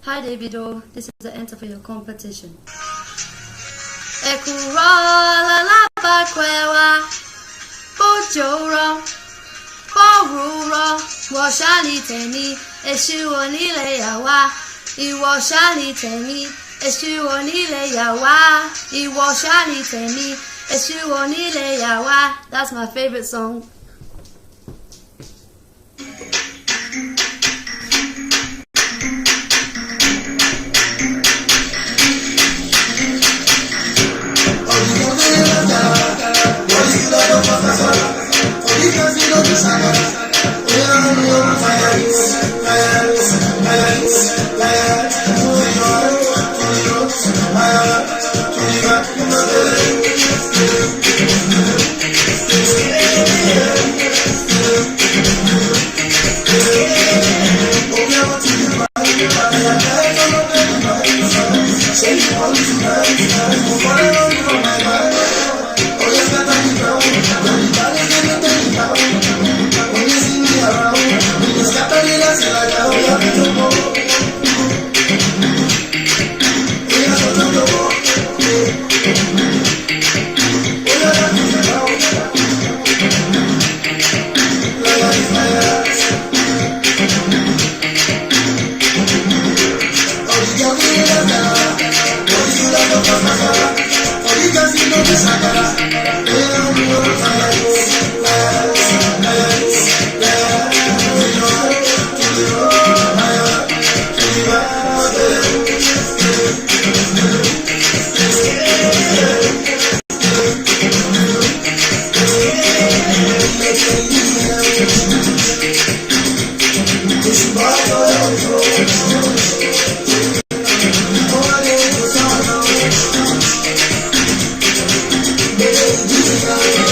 Hi Davido, this is the enter for your competition. Ekurola laba kwewa, bojoro, boruro, washali temi, eshu onile yawa, iwashali temi, eshu onile yawa, iwashali temi, eshu onile yawa. That's my favorite song. Baby,